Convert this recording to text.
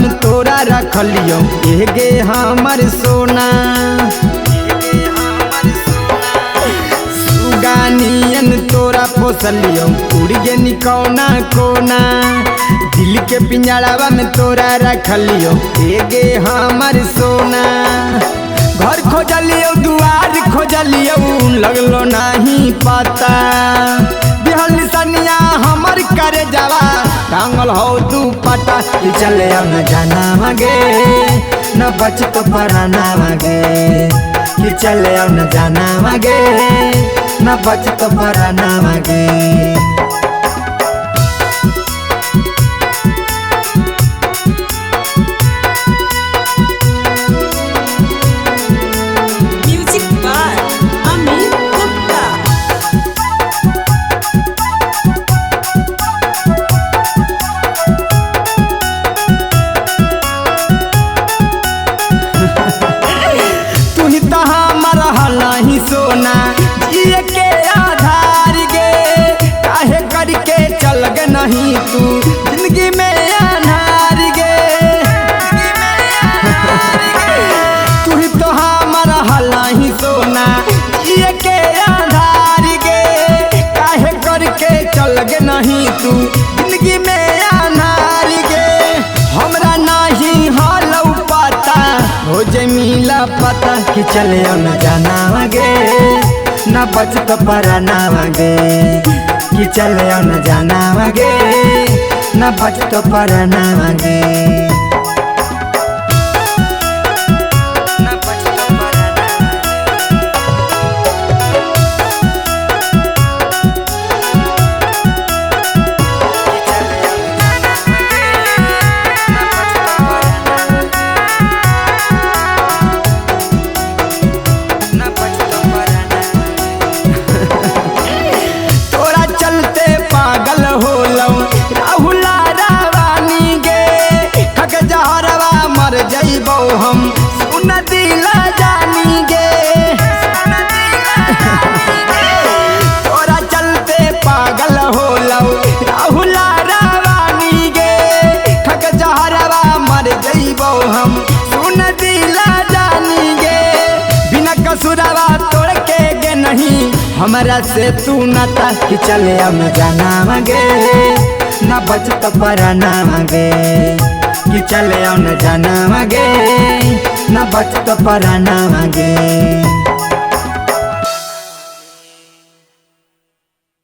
में तोरा रखलियो एगे हमर सोना। सुगानियन तोरा पोसलियो उड़ गे निकौना कोना। दिल के पिंजड़ावा में तोरा रखलियो एगे हमर सोना। घर खोजलियो दुआर खोजलियो लगलो नहीं पता। बिहल निशानिया हमर करे जावा टांगल हो दुपट्टा। चले न जाना मगे न बच तो पराना मगे। कि चले न जाना मगे न बच तो पराना मगे। सोना जिए के आधार गे काहे करके चल गे नहीं तू जिंदगी में अनार गे। तू ही तो हमारा हला ही सोना जिए के आधार गे काहे करके चल गे नहीं तू जिंदगी में अनार गे। हमरा नहीं हालौ पता हो जमीला पता। कि चले न जाना मगे न बच तो पराना मगे। कि चले न जाना मगे न बच तो पराना मगे। जइबो हम सुन दिला जानी गे। तोरा चलते पागल होलौ राहुला रावानी गे। ठग जहरवा मर जइबो हम सुन दिला जानी गे। बिना कसुरवा तोड़ के गे नहीं हमरा से तू नाता। कि चले हम जाना मगे न बच तो पराना मगे। कि चले न जाना मगे न बच तो पराना मगे।